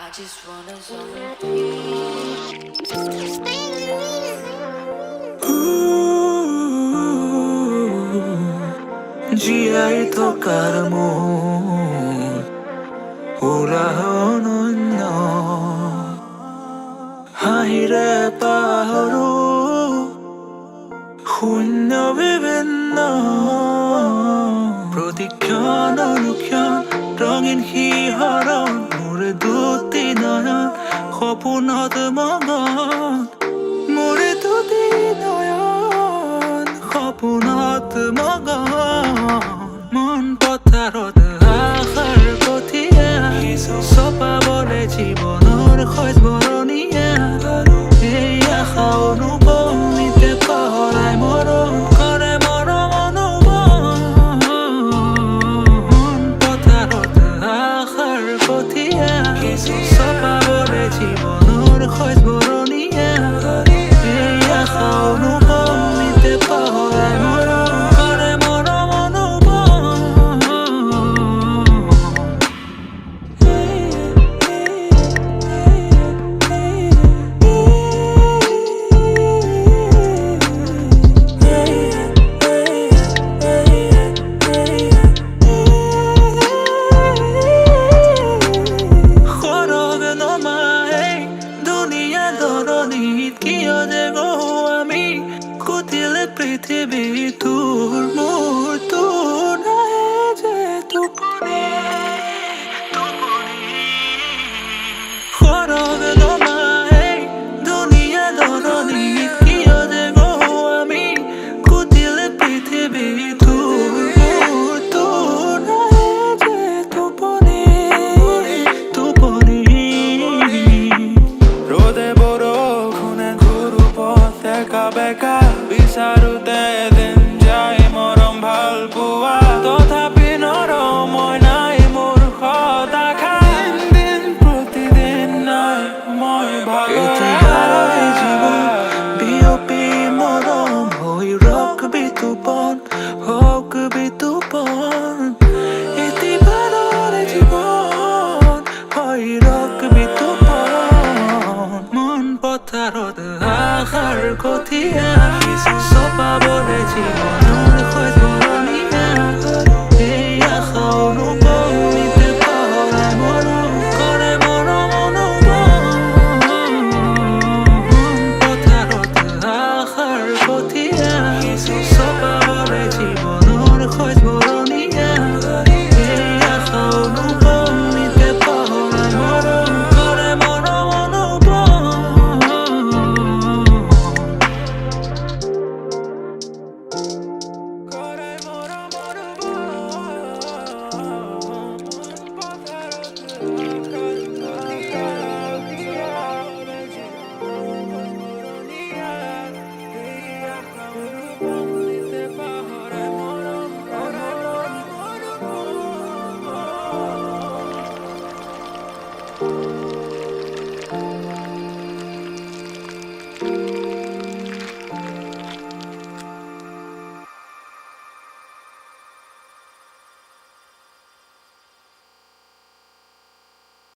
I just wanna জীয়াই থকাৰ মন উৰাহনন্য হাঁহিৰে পাহৰো শূন্য বিভিন্ন প্ৰতিক্ষণ অনুক্ষণ ৰঙীন শিহৰণ মোৰে দুটি নয়ন সপোনত মগন মোৰে দুটি নয়ন সপোনত মগন মন পথাৰত আশাৰ কঠীয়া চপাবলে জীৱনৰ শেষ-বৰণীয়া এই আশা অনুপমিতে পহৰাই মৰম কৰে মৰম অনুপম মন পথাৰত আশাৰ কঠীয়া চপাবলে জীৱনৰ শেষ-বৰণীয়া এই আশা অনুপমিতে পহৰাই মৰম কৰে মৰম অনুপম খৰগ নমাই দুনিয়া ধৰণীত কিয় যে গঢ়ো আমি কুটিল পৃথিৱী তোৰ মোৰ তোৰ নাহে যে টোপনি খৰগ নমাই দুনিয়া ধৰণীত কিয় যে গঢ়ো আমি কুটিল পৃথিৱী তোৰ মোৰ তোৰ নাহে যে টোপনি টোপনি ৰ'দে বৰষুণে ঘূৰো পথ একা বেকা বিচাৰোঁতে এদিন যায় মৰম ভাল পোৱা তথাপি নৰওঁ মই নাই মোৰ সদাশা দিন প্ৰতিদিন নাই মই এতিয়াই জীৱন বিয়পি মৰম হৈ ৰক বিতুপন হওক বিতুপন এতিয়াই জীৱন হৈ ৰক বিতুপন মন পথাৰত আশাৰ কঠীয়া চপাবলে জীৱন